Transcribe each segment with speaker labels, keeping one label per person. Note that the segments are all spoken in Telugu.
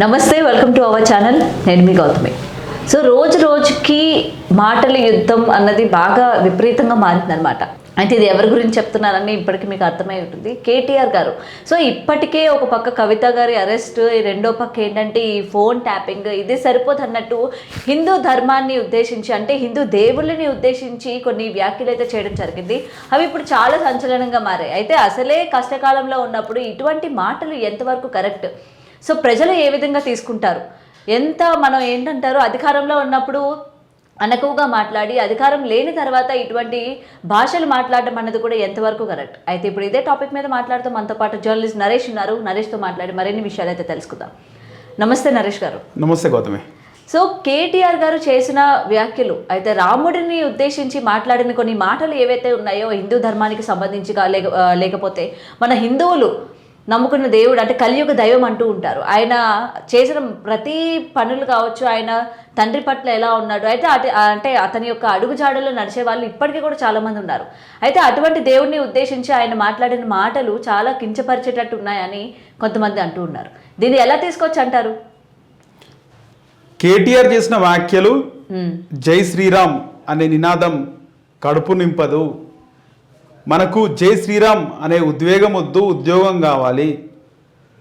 Speaker 1: నమస్తే, వెల్కమ్ టు అవర్ ఛానల్. నేను మీ గౌతమి. సో రోజు రోజుకి మాటల యుద్ధం అన్నది బాగా విపరీతంగా మారిందనమాట. అయితే ఇది ఎవరి గురించి చెప్తున్నారని ఇప్పటికీ మీకు అర్థమై ఉంటుంది. కేటీఆర్ గారు. సో ఇప్పటికే ఒక పక్క కవిత గారి అరెస్ట్, రెండో పక్క ఏంటంటే ఈ ఫోన్ ట్యాపింగ్, ఇది సరిపోదు అన్నట్టు హిందూ ధర్మాన్ని ఉద్దేశించి, అంటే హిందూ దేవుళ్ళని ఉద్దేశించి కొన్ని వ్యాఖ్యలు అయితే చేయడం జరిగింది. అవి ఇప్పుడు చాలా సంచలనంగా మారాయి. అయితే అసలే కష్టకాలంలో ఉన్నప్పుడు ఇటువంటి మాటలు ఎంతవరకు కరెక్ట్? సో ప్రజలు ఏ విధంగా తీసుకుంటారు? ఎంత మనం ఏంటంటారు, అధికారంలో ఉన్నప్పుడు అనకువగా మాట్లాడి అధికారం లేని తర్వాత ఇటువంటి భాషలు మాట్లాడడం అన్నది కూడా ఎంతవరకు కరెక్ట్? అయితే ఇప్పుడు ఇదే టాపిక్ మీద మాట్లాడుతూ మనతో పాటు జర్నలిస్ట్ నరేష్ ఉన్నారు. నరేష్తో మాట్లాడి మరిన్ని విషయాలు అయితే తెలుసుకుందాం. నమస్తే నరేష్ గారు.
Speaker 2: నమస్తే గౌతమి.
Speaker 1: సో కేటీఆర్ గారు చేసిన వ్యాఖ్యలు, అయితే రాముడిని ఉద్దేశించి మాట్లాడిన కొన్ని మాటలు ఏవైతే ఉన్నాయో హిందూ ధర్మానికి సంబంధించి లేకపోతే మన హిందువులు నమ్ముకున్న దేవుడు, అంటే కలియుగ దైవం అంటూ ఉంటారు. ఆయన చేసిన ప్రతి పనులు కావచ్చు, ఆయన తండ్రి పట్ల ఎలా ఉన్నాడు, అయితే అంటే అతని యొక్క అడుగుజాడల్లో నడిచే వాళ్ళు ఇప్పటికీ కూడా చాలామంది ఉన్నారు. అయితే అటువంటి దేవుడిని ఉద్దేశించి ఆయన మాట్లాడిన మాటలు చాలా కించపరిచేటట్టు ఉన్నాయని కొంతమంది అంటూ ఉన్నారు. దీన్ని ఎలా తీసుకోవచ్చు అంటారు?
Speaker 2: కేటీఆర్ చేసిన వ్యాఖ్యలు జై శ్రీరామ్ అనే నినాదం కడుపు నింపదు, మనకు జై శ్రీరామ్ అనే ఉద్వేగం వద్దు, ఉద్యోగం కావాలి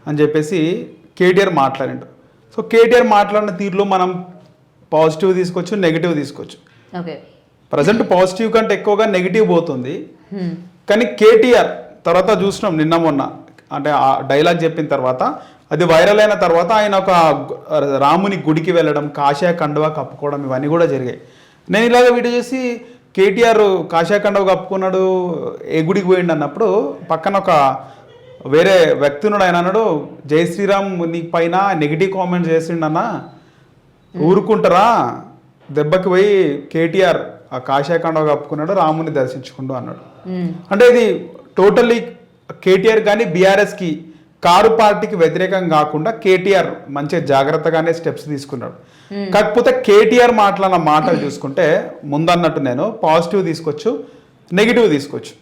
Speaker 2: అని చెప్పేసి కేటీఆర్ మాట్లాడిండు. సో కేటీఆర్ మాట్లాడిన తీరులో మనం పాజిటివ్ తీసుకోవచ్చు, నెగిటివ్ తీసుకోవచ్చు.
Speaker 1: ఓకే,
Speaker 2: ప్రజెంట్ పాజిటివ్ కంటే ఎక్కువగా నెగిటివ్ పోతుంది. కానీ కేటీఆర్ తర్వాత చూసినాం నిన్న మొన్న, అంటే ఆ డైలాగ్ చెప్పిన తర్వాత అది వైరల్ అయిన తర్వాత ఆయన ఒక రాముని గుడికి వెళ్ళడం, కాషాయ కండువా కప్పుకోవడం, ఇవన్నీ కూడా జరిగాయి. నేను ఇలాగ వీడియో చేసి కేటీఆర్ కాషాయ కండువా కప్పుకున్నాడు, ఏ గుడికి పోయిండు అన్నప్పుడు పక్కన ఒక వేరే వ్యక్తి ఉన్నాడు. ఆయన అన్నాడు, జై శ్రీరామ్ నీ పైన నెగిటివ్ కామెంట్స్ చేసిండన్న, ఊరుకుంటారా, దెబ్బకి పోయి కేటీఆర్ ఆ కాషాయ కండువా కప్పుకున్నాడు, రాముని దర్శించుకుంటూ అన్నాడు. అంటే ఇది టోటల్లీ కేటీఆర్ కానీ బీఆర్ఎస్కి కారు పార్టీకి వ్యతిరేకం కాకుండా కేటీఆర్ మంచి జాగ్రత్తగానే స్టెప్స్ తీసుకున్నాడు. కాకపోతే కేటీఆర్ మాట్లాడిన మాటలు చూసుకుంటే ముందన్నట్టు నేను పాజిటివ్ తీసుకోవచ్చు, నెగిటివ్ తీసుకోవచ్చు.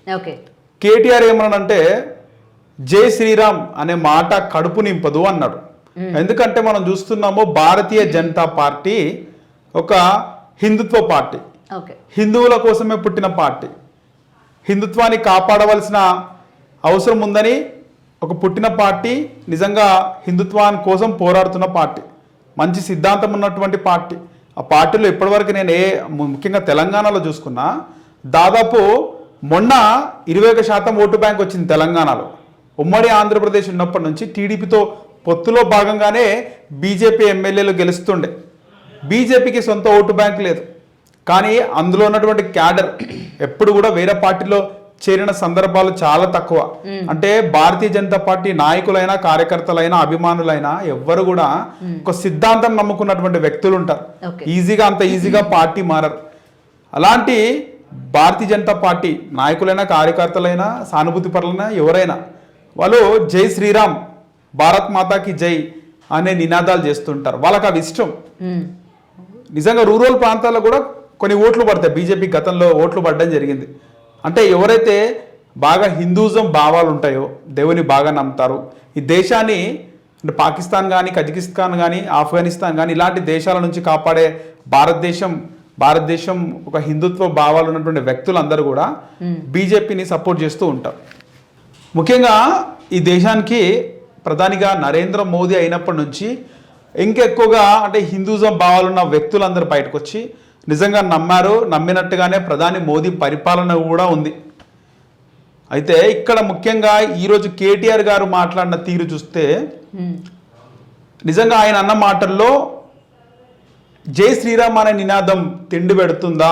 Speaker 2: కేటీఆర్ ఏమన్నాడంటే జై శ్రీరామ్ అనే మాట కడుపు నింపదు అన్నాడు. ఎందుకంటే మనం చూస్తున్నాము భారతీయ జనతా పార్టీ ఒక హిందుత్వ పార్టీ, హిందువుల కోసమే పుట్టిన పార్టీ, హిందుత్వాన్ని కాపాడవలసిన అవసరం ఉందని ఒక పుట్టిన పార్టీ, నిజంగా హిందుత్వాన్ని కోసం పోరాడుతున్న పార్టీ, మంచి సిద్ధాంతం ఉన్నటువంటి పార్టీ. ఆ పార్టీలో ఇప్పటివరకు నేను ముఖ్యంగా తెలంగాణలో చూసుకున్నా, దాదాపు మొన్న 21% ఓటు బ్యాంక్ వచ్చింది తెలంగాణలో. ఉమ్మడి ఆంధ్రప్రదేశ్ ఉన్నప్పటి నుంచి టీడీపీతో పొత్తులో భాగంగానే బీజేపీ ఎమ్మెల్యేలు గెలుస్తుండే. బీజేపీకి సొంత ఓటు బ్యాంక్ లేదు, కానీ అందులో ఉన్నటువంటి క్యాడర్ ఎప్పుడు కూడా వేరే పార్టీలో చేరిన సందర్భాలు చాలా తక్కువ. అంటే భారతీయ జనతా పార్టీ నాయకులైనా, కార్యకర్తలైనా, అభిమానులైనా ఎవ్వరు కూడా ఒక సిద్ధాంతం నమ్ముకున్నటువంటి వ్యక్తులు ఉంటారు. అంత ఈజీగా పార్టీ మారరు. అలాంటి భారతీయ జనతా పార్టీ నాయకులైనా, కార్యకర్తలైనా, సానుభూతి పరులైనా ఎవరైనా వాళ్ళు జై శ్రీరామ్, భారత్ మాతాకి జై అనే నినాదాలు చేస్తుంటారు. వాళ్ళకి అవి ఇష్టం. నిజంగా రూరల్ ప్రాంతాల్లో కూడా కొన్ని ఓట్లు పడతాయి. బీజేపీ గతంలో ఓట్లు పడడం జరిగింది. అంటే ఎవరైతే బాగా హిందూజం భావాలు ఉంటాయో, దేవుని బాగా నమ్ముతారు, ఈ దేశాన్ని అంటే పాకిస్తాన్ కానీ, కజకిస్తాన్ కానీ, ఆఫ్ఘనిస్తాన్ కానీ ఇలాంటి దేశాల నుంచి కాపాడే భారతదేశం ఒక హిందుత్వ భావాలు ఉన్నటువంటి వ్యక్తులందరూ కూడా బీజేపీని సపోర్ట్ చేస్తూ ఉంటారు. ముఖ్యంగా ఈ దేశానికి ప్రధానిగా నరేంద్ర మోదీ అయినప్పటి నుంచి ఇంకెక్కువగా అంటే హిందూజం భావాలున్న వ్యక్తులందరూ బయటకు వచ్చి నిజంగా నమ్మినట్టుగానే ప్రధాని మోదీ పరిపాలన కూడా ఉంది. అయితే ఇక్కడ ముఖ్యంగా ఈరోజు కేటీఆర్ గారు మాట్లాడిన తీరు చూస్తే నిజంగా ఆయన అన్న మాటల్లో జై శ్రీరామ్ అనే నినాదం తిండి పెడుతుందా,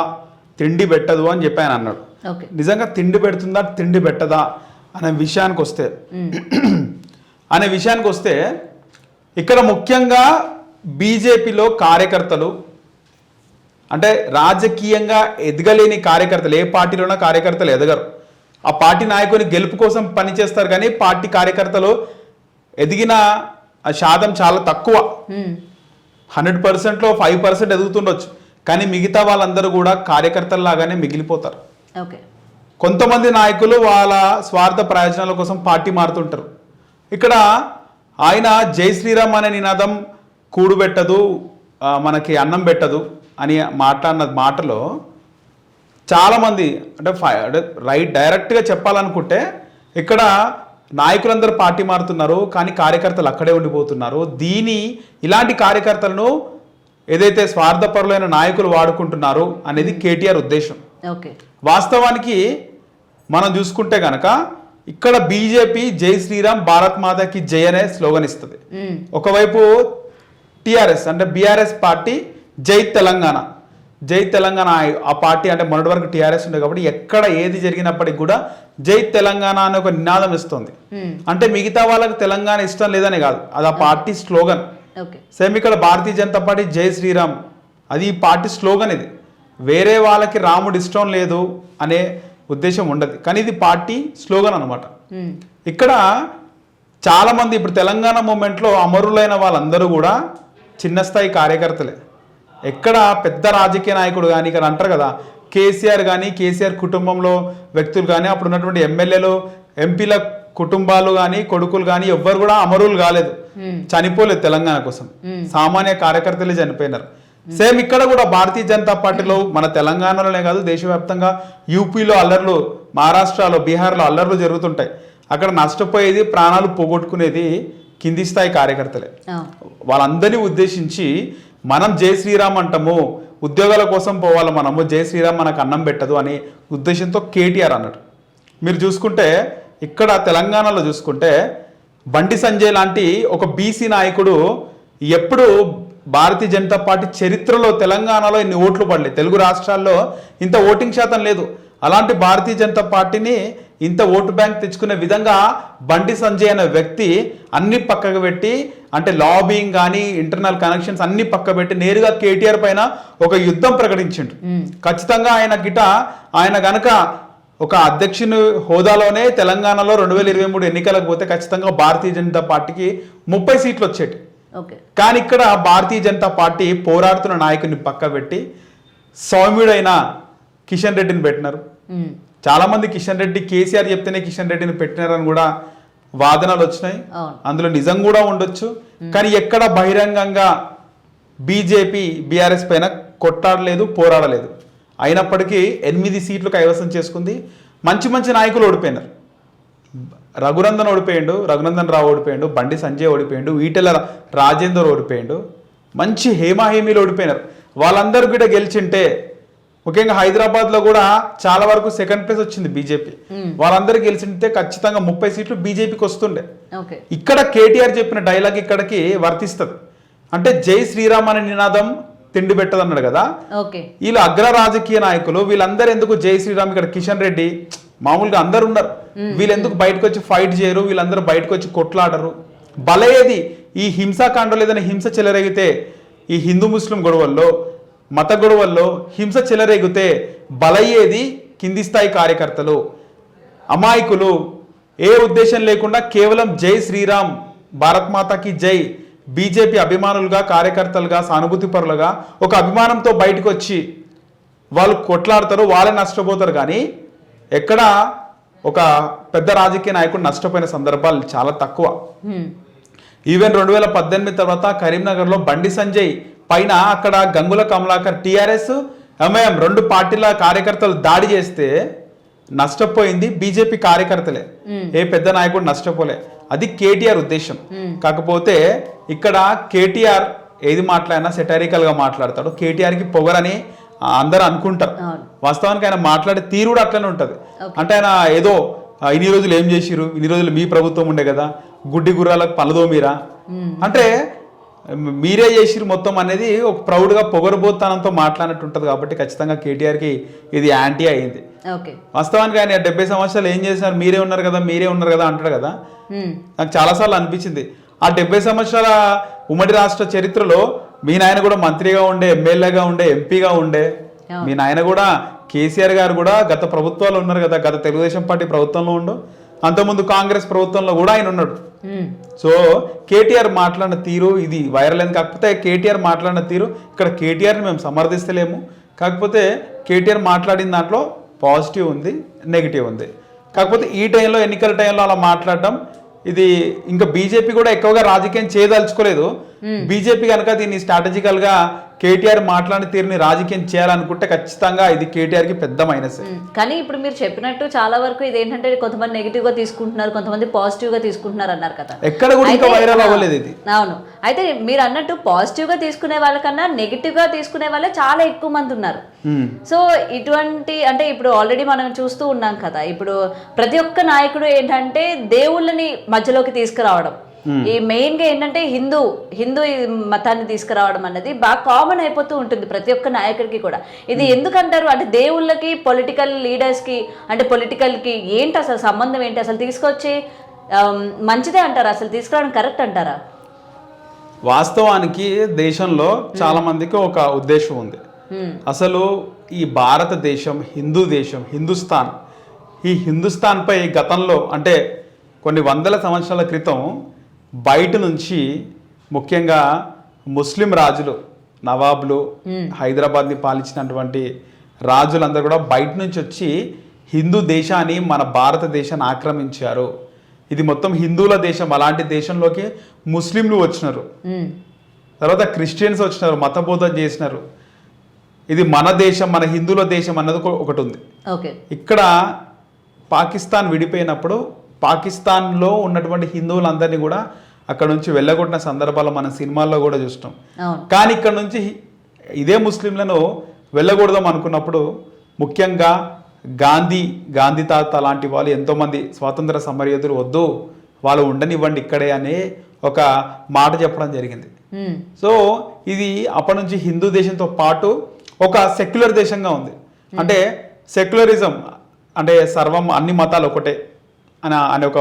Speaker 2: తిండి పెట్టదు అని చెప్పి ఆయన అన్నాడు. నిజంగా తిండి పెడుతుందా, తిండి పెట్టదా అనే విషయానికి వస్తే ఇక్కడ ముఖ్యంగా బీజేపీలో కార్యకర్తలు, అంటే రాజకీయంగా ఎదగలేని కార్యకర్తలు, ఏ పార్టీలోనో కార్యకర్తలు ఎదగరు. ఆ పార్టీ నాయకుని గెలుపు కోసం పనిచేస్తారు, కానీ పార్టీ కార్యకర్తలు ఎదిగిన శాతం చాలా తక్కువ. 100%లో 5% ఎదుగుతుండొచ్చు, కానీ మిగతా వాళ్ళందరూ కూడా కార్యకర్తల్లాగానే మిగిలిపోతారు. కొంతమంది నాయకులు వాళ్ళ స్వార్థ ప్రయోజనాల కోసం పార్టీ మారుతుంటారు. ఇక్కడ ఆయన జై శ్రీరామ్ అనే నినాదం కూడుబెట్టదు, మనకి అన్నం పెట్టదు అని మాట్లాడిన మాటలో చాలామంది అంటే డైరెక్ట్గా చెప్పాలనుకుంటే ఇక్కడ నాయకులందరూ పార్టీ మారుతున్నారు, కానీ కార్యకర్తలు అక్కడే ఉండిపోతున్నారు. ఇలాంటి కార్యకర్తలను ఏదైతే స్వార్థపరులైన నాయకులు వాడుకుంటున్నారు అనేది కేటీఆర్ ఉద్దేశం. వాస్తవానికి మనం చూసుకుంటే కనుక ఇక్కడ బీజేపీ జై శ్రీరామ్ భారత్ మాతాకి జై అనే స్లోగన్ ఇస్తుంది. ఒకవైపు టిఆర్ఎస్ అంటే బీఆర్ఎస్ పార్టీ జై తెలంగాణ ఆ పార్టీ అంటే మొన్నటి వరకు టీఆర్ఎస్ ఉండే కాబట్టి ఎక్కడ ఏది జరిగినప్పటికీ కూడా జై తెలంగాణ అనే ఒక నినాదం ఇస్తుంది. అంటే మిగతా వాళ్ళకి తెలంగాణ ఇష్టం లేదని కాదు, అది ఆ పార్టీ స్లోగన్. సేమ్ ఇక్కడ భారతీయ జనతా పార్టీ జై శ్రీరామ్ అది ఈ పార్టీ స్లోగన్. ఇది వేరే వాళ్ళకి రాముడు ఇష్టం లేదు అనే ఉద్దేశం ఉండదు, కానీ ఇది పార్టీ స్లోగన్ అనమాట. ఇక్కడ చాలామంది ఇప్పుడు తెలంగాణ మూమెంట్లో అమరులైన వాళ్ళందరూ కూడా చిన్న స్థాయి కార్యకర్తలే. ఎక్కడ పెద్ద రాజకీయ నాయకుడు కానీ ఇక్కడ అంటారు కదా కేసీఆర్ కానీ కేసీఆర్ కుటుంబంలో వ్యక్తులు కానీ అప్పుడు ఉన్నటువంటి ఎమ్మెల్యేలు ఎంపీల కుటుంబాలు కానీ కొడుకులు కానీ ఎవ్వరు కూడా అమరులు కాలేదు, చనిపోలేదు తెలంగాణ కోసం. సామాన్య కార్యకర్తలే చనిపోయినారు. సేమ్ ఇక్కడ కూడా భారతీయ జనతా పార్టీలో మన తెలంగాణలోనే కాదు దేశవ్యాప్తంగా యూపీలో అల్లర్లు, మహారాష్ట్రలో బీహార్లో అల్లర్లు జరుగుతుంటాయి. అక్కడ నష్టపోయేది ప్రాణాలు పోగొట్టుకునేది కింది స్థాయి కార్యకర్తలే. వాళ్ళందరినీ ఉద్దేశించి మనం జై శ్రీరామ్ అంటాము, ఉద్యోగాల కోసం పోవాలి మనము, జై శ్రీరామ్ మనకు అన్నం పెట్టదు అనే ఉద్దేశంతో కేటీఆర్ అన్నాడు. మీరు చూసుకుంటే ఇక్కడ తెలంగాణలో చూసుకుంటే బండి సంజయ్ లాంటి ఒక బీసీ నాయకుడు ఎప్పుడు భారతీయ జనతా పార్టీ చరిత్రలో తెలంగాణలో ఇన్ని ఓట్లు పడలేదు, తెలుగు రాష్ట్రాల్లో ఇంత ఓటింగ్ శాతం లేదు. అలాంటి భారతీయ జనతా పార్టీని ఇంత ఓటు బ్యాంక్ తెచ్చుకునే విధంగా బండి సంజయ్ అనే వ్యక్తి అన్ని పక్కకు పెట్టి అంటే లాబింగ్ కానీ ఇంటర్నల్ కనెక్షన్స్ అన్ని పక్క పెట్టి నేరుగా కేటీఆర్ పైన ఒక యుద్ధం ప్రకటించిండు. ఖచ్చితంగా ఆయన గనక ఒక అధ్యక్షుని హోదాలోనే తెలంగాణలో 2023 ఎన్నికలకు పోతే ఖచ్చితంగా భారతీయ జనతా పార్టీకి 30 సీట్లు వచ్చేటి. కానీ ఇక్కడ భారతీయ జనతా పార్టీ పోరాడుతున్న నాయకుని పక్క పెట్టి సౌమ్యుడైన కిషన్ రెడ్డిని పెట్టినారు. చాలా మంది కిషన్ రెడ్డి కేసీఆర్ చెప్తేనే కిషన్ రెడ్డిని పెట్టినారని కూడా వాదనలు వచ్చినాయి. అందులో నిజం కూడా ఉండొచ్చు. కానీ ఎక్కడ బహిరంగంగా బీజేపీ బీఆర్ఎస్ పైన కొట్టాడలేదు, పోరాడలేదు. అయినప్పటికీ 8 సీట్లు కైవసం చేసుకుంది. మంచి మంచి నాయకులు ఓడిపోయినారు. రఘునందన్ రావు ఓడిపోయాడు, బండి సంజయ్ ఓడిపోయాడు, ఈటెల రాజేందర్ ఓడిపోయాడు, మంచి హేమాహేమీలు ఓడిపోయినారు. వాళ్ళందరూ కూడా గెలిచింటే ముఖ్యంగా హైదరాబాద్లో కూడా చాలా వరకు సెకండ్ ప్లేస్ వచ్చింది బీజేపీ. వాళ్ళందరూ గెలిచింటే ఖచ్చితంగా 30 సీట్లు బీజేపీకి వస్తుండే. ఇక్కడ కేటీఆర్ చెప్పిన డైలాగ్ ఇక్కడికి వర్తిస్తుంది. అంటే జై శ్రీరామ్ అనే నినాదం తిండి పెట్టదు అన్నాడు కదా. వీళ్ళు అగ్ర రాజకీయ నాయకులు వీళ్ళందరూ ఎందుకు జై శ్రీరామ్, ఇక్కడ కిషన్ రెడ్డి మామూలుగా అందరు ఉన్నారు, వీళ్ళు ఎందుకు బయటకు వచ్చి ఫైట్ చేయరు, వీళ్ళందరూ బయటకు వచ్చి కొట్లాడరు? బలయ్యేది ఈ హింసాకాండలు. ఏదైనా హింస చెలరేగితే ఈ హిందూ ముస్లిం గొడవల్లో మత గొడవల్లో హింస చెలరేగితే బలయ్యేది కింది స్థాయి కార్యకర్తలు, అమాయకులు. ఏ ఉద్దేశం లేకుండా కేవలం జై శ్రీరామ్ భారత్ మాతాకి జై బీజేపీ అభిమానులుగా కార్యకర్తలుగా సానుభూతి పరులుగా ఒక అభిమానంతో బయటకు వచ్చి వాళ్ళు కొట్లాడతారు, వాళ్ళే నష్టపోతారు. కానీ ఎక్కడ ఒక పెద్ద రాజకీయ నాయకుడు నష్టపోయిన సందర్భాలు చాలా తక్కువ. ఈవెన్ 2018 తర్వాత కరీంనగర్లో బండి సంజయ్ పైన అక్కడ గంగుల కమలాకర్ టీఆర్ఎస్ ఎంఐఎం 2 పార్టీల కార్యకర్తలు దాడి చేస్తే నష్టపోయింది బీజేపీ కార్యకర్తలే, ఏ పెద్ద నాయకుడు నష్టపోలే. అది కేటీఆర్ ఉద్దేశం. కాకపోతే ఇక్కడ కేటీఆర్ ఏది మాట్లాడినా సెటారికల్ గా మాట్లాడతాడు. కేటీఆర్కి పొగరని అందరూ అనుకుంటారు. వాస్తవానికి ఆయన మాట్లాడే తీరు కూడా అట్లనే ఉంటది. అంటే ఆయన ఏదో ఇన్ని రోజులు ఏం చేసిరు, ఇన్ని రోజులు మీ ప్రభుత్వం ఉండే కదా, గుడ్డి గుర్రాలకు పలదో మీరా అంటే మీరే చేసిరు మొత్తం అనేది ఒక ప్రౌడ్గా పొగరబోతనంతో మాట్లాడినట్టు ఉంటుంది. కాబట్టి ఖచ్చితంగా కేటీఆర్కి ఇది యాంటీ అయింది. వాస్తవానికి ఆయన 70 సంవత్సరాలు ఏం చేసినారు, మీరే ఉన్నారు కదా అంటాడు కదా. నాకు చాలాసార్లు అనిపించింది ఆ 70 సంవత్సరాల ఉమ్మడి రాష్ట్ర చరిత్రలో మీ నాయన కూడా మంత్రిగా ఉండే, ఎమ్మెల్యేగా ఉండే, ఎంపీగా ఉండే. మీ నాయన కూడా కేసీఆర్ గారు కూడా గత ప్రభుత్వాలు ఉన్నారు కదా, గత తెలుగుదేశం పార్టీ ప్రభుత్వంలో ఉండు, అంతకుముందు కాంగ్రెస్ ప్రభుత్వంలో కూడా ఆయన ఉన్నాడు. సో కేటీఆర్ మాట్లాడిన తీరు ఇది వైరల్ అయింది. కాకపోతే కేటీఆర్ మాట్లాడిన తీరు ఇక్కడ కేటీఆర్ని మేము సమర్థిస్తలేము. కాకపోతే కేటీఆర్ మాట్లాడిన దాంట్లో పాజిటివ్ ఉంది, నెగిటివ్ ఉంది. కాకపోతే ఈ టైంలో ఎన్నికల టైంలో అలా మాట్లాడడం ఇది ఇంకా బీజేపీ కూడా ఎక్కువగా రాజకీయం చేయదలుచుకోలేదు. బీజేపీ కనుక దీన్ని స్ట్రాటజికల్ గా కేటీఆర్ మాట్లాడిన తీరుని రాజకీయం చేయాలనుకుంటే ఖచ్చితంగా ఇది కేటీఆర్ కి పెద్ద మైనస్.
Speaker 1: కానీ ఇప్పుడు మీరు చెప్పినట్టు చాలా వరకు ఇది ఏంటంటే కొంతమంది నెగిటివ్ గా తీసుకుంటున్నారు, కొంతమంది పాజిటివ్ గా తీసుకుంటున్నారు అన్నారు కదా.
Speaker 2: ఎక్కడ కూడా ఇంకా వైరల్ అవ్వలేదు ఇది.
Speaker 1: అవును, అయితే మీరు అన్నట్టు పాజిటివ్ గా తీసుకునే వాళ్ళకన్నా నెగిటివ్ గా తీసుకునే వాళ్ళే చాలా ఎక్కువ మంది ఉన్నారు. సో ఇటువంటి అంటే ఇప్పుడు ఆల్రెడీ మనం చూస్తూ ఉన్నాం కదా, ఇప్పుడు ప్రతి ఒక్క నాయకుడు ఏంటంటే దేవుళ్ళని మధ్యలోకి తీసుకురావడం, ఈ మెయిన్ గా ఏంటంటే హిందూ ఈ మతాన్ని తీసుకురావడం అన్నది బాగా కామన్ అయిపోతూ ఉంటుంది ప్రతి ఒక్క నాయకుడికి కూడా. ఇది ఎందుకంటారు అంటే దేవుళ్ళకి పొలిటికల్ లీడర్స్ కి అంటే పొలిటికల్ కి ఏంటి అసలు సంబంధం ఏంటి? అసలు తీసుకొచ్చి మంచిదే అంటారా? అసలు తీసుకురావడం కరెక్ట్ అంటారా?
Speaker 2: వాస్తవానికి దేశంలో చాలా మందికి ఒక ఉద్దేశం ఉంది. అసలు ఈ భారతదేశం హిందూ దేశం, ఈ హిందుస్థాన్ పై గతంలో అంటే కొన్ని వందల సంవత్సరాల క్రితం బయట నుంచి ముఖ్యంగా ముస్లిం రాజులు, నవాబులు, హైదరాబాద్ని పాలించినటువంటి రాజులందరూ కూడా బయట నుంచి వచ్చి హిందూ దేశాన్ని, మన భారతదేశాన్ని ఆక్రమించారు. ఇది మొత్తం హిందువుల దేశం. అలాంటి దేశంలోకి ముస్లింలు వచ్చినారు, తర్వాత క్రిస్టియన్స్ వచ్చినారు, మతబోధన చేసినారు. ఇది మన దేశం, మన హిందువుల దేశం అన్నది ఒకటి ఉంది. ఇక్కడ పాకిస్తాన్ విడిపోయినప్పుడు పాకిస్తాన్లో ఉన్నటువంటి హిందువులందరినీ కూడా అక్కడ నుంచి వెళ్ళగొట్టిన సందర్భాలు మన సినిమాల్లో కూడా చూస్తాం. కానీ ఇక్కడ నుంచి ఇదే ముస్లింలను వెళ్ళకూడదాం అనుకున్నప్పుడు ముఖ్యంగా గాంధీ తాత లాంటి వాళ్ళు ఎంతోమంది స్వాతంత్ర సమరయోధులు వద్దు, వాళ్ళు ఉండనివ్వండి ఇక్కడే అనే ఒక మాట చెప్పడం జరిగింది. సో ఇది అప్పటి నుంచి హిందూ దేశంతో పాటు ఒక సెక్యులర్ దేశంగా ఉంది. అంటే సెక్యులరిజం అంటే సర్వం అన్ని మతాలు ఒకటే అనే ఒక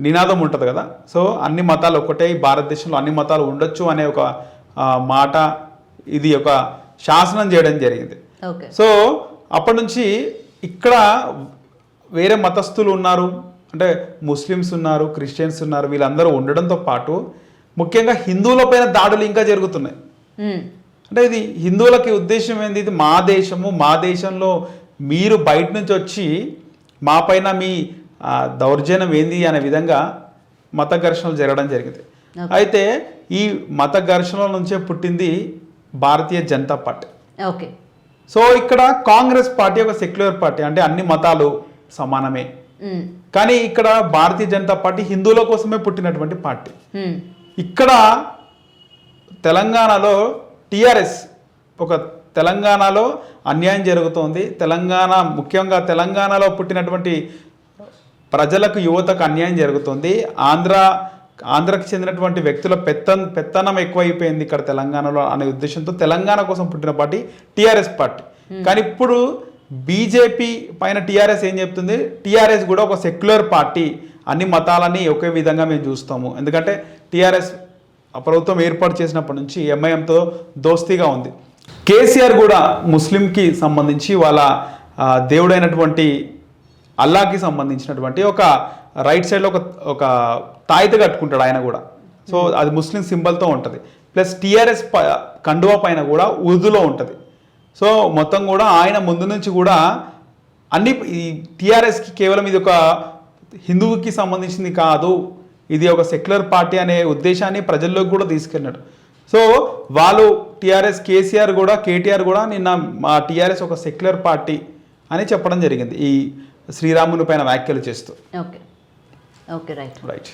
Speaker 2: నినాదం ఉంటుంది కదా. సో అన్ని మతాలు ఒకటే, ఈ భారతదేశంలో అన్ని మతాలు ఉండొచ్చు అనే ఒక మాట ఇది ఒక శాసనం చేయడం జరిగింది. సో అప్పటి నుంచి ఇక్కడ వేరే మతస్థులు ఉన్నారు, అంటే ముస్లిమ్స్ ఉన్నారు, క్రిస్టియన్స్ ఉన్నారు, వీళ్ళందరూ ఉండడంతో పాటు ముఖ్యంగా హిందువుల పైన దాడులు ఇంకా జరుగుతున్నాయి. అంటే ఇది హిందువులకి ఉద్దేశం ఏంది? ఇది మా దేశము, మా దేశంలో మీరు బయట నుంచి వచ్చి మా పైన మీ దౌర్జన్యం ఏంది అనే విధంగా మత ఘర్షణలు జరగడం జరిగింది. అయితే ఈ మత ఘర్షణల నుంచే పుట్టింది Bharatiya Janata party.
Speaker 1: Okay.
Speaker 2: So ఇక్కడ కాంగ్రెస్ పార్టీ ఒక సెక్యులర్ పార్టీ, అంటే అన్ని మతాలు సమానమే. కానీ ఇక్కడ భారతీయ జనతా పార్టీ హిందువుల కోసమే పుట్టినటువంటి పార్టీ. ఇక్కడ తెలంగాణలో టీఆర్ఎస్ తెలంగాణలో అన్యాయం జరుగుతోంది. ముఖ్యంగా తెలంగాణలో పుట్టినటువంటి ప్రజలకు, యువతకు అన్యాయం జరుగుతుంది. ఆంధ్రాకి చెందినటువంటి వ్యక్తుల పెత్తనం ఎక్కువైపోయింది ఇక్కడ తెలంగాణలో అనే ఉద్దేశంతో తెలంగాణ కోసం పుట్టిన పార్టీ టీఆర్ఎస్ పార్టీ. కానీ ఇప్పుడు బీజేపీ పైన టీఆర్ఎస్ ఏం చెప్తుంది? టీఆర్ఎస్ కూడా ఒక సెక్యులర్ పార్టీ, అన్ని మతాలని ఒకే విధంగా మేము చూస్తాము. ఎందుకంటే టీఆర్ఎస్ ప్రభుత్వం ఏర్పాటు చేసినప్పటి నుంచి ఎంఐఎంతో దోస్తీగా ఉంది. కేసీఆర్ కూడా ముస్లింకి సంబంధించి వాళ్ళ దేవుడైనటువంటి అల్లాకి సంబంధించినటువంటి ఒక రైట్ సైడ్లో ఒక తాయిత కట్టుకుంటాడు ఆయన కూడా. సో అది ముస్లిం సింబల్తో ఉంటుంది. ప్లస్ టీఆర్ఎస్ కండువా పైన కూడా ఉర్దూలో ఉంటుంది. సో మొత్తం కూడా ఆయన ముందు నుంచి కూడా అన్ని ఈ టీఆర్ఎస్కి కేవలం ఇది ఒక హిందువుకి సంబంధించింది కాదు, ఇది ఒక సెక్యులర్ పార్టీ అనే ఉద్దేశాన్ని ప్రజల్లోకి కూడా తీసుకెళ్ళినాడు. సో వాళ్ళు టీఆర్ఎస్ కేటీఆర్ కూడా నిన్న మా టీఆర్ఎస్ ఒక సెక్యులర్ పార్టీ అని చెప్పడం జరిగింది ఈ శ్రీరాముని పైన వ్యాఖ్యలు చేస్తూ.
Speaker 1: Okay, right.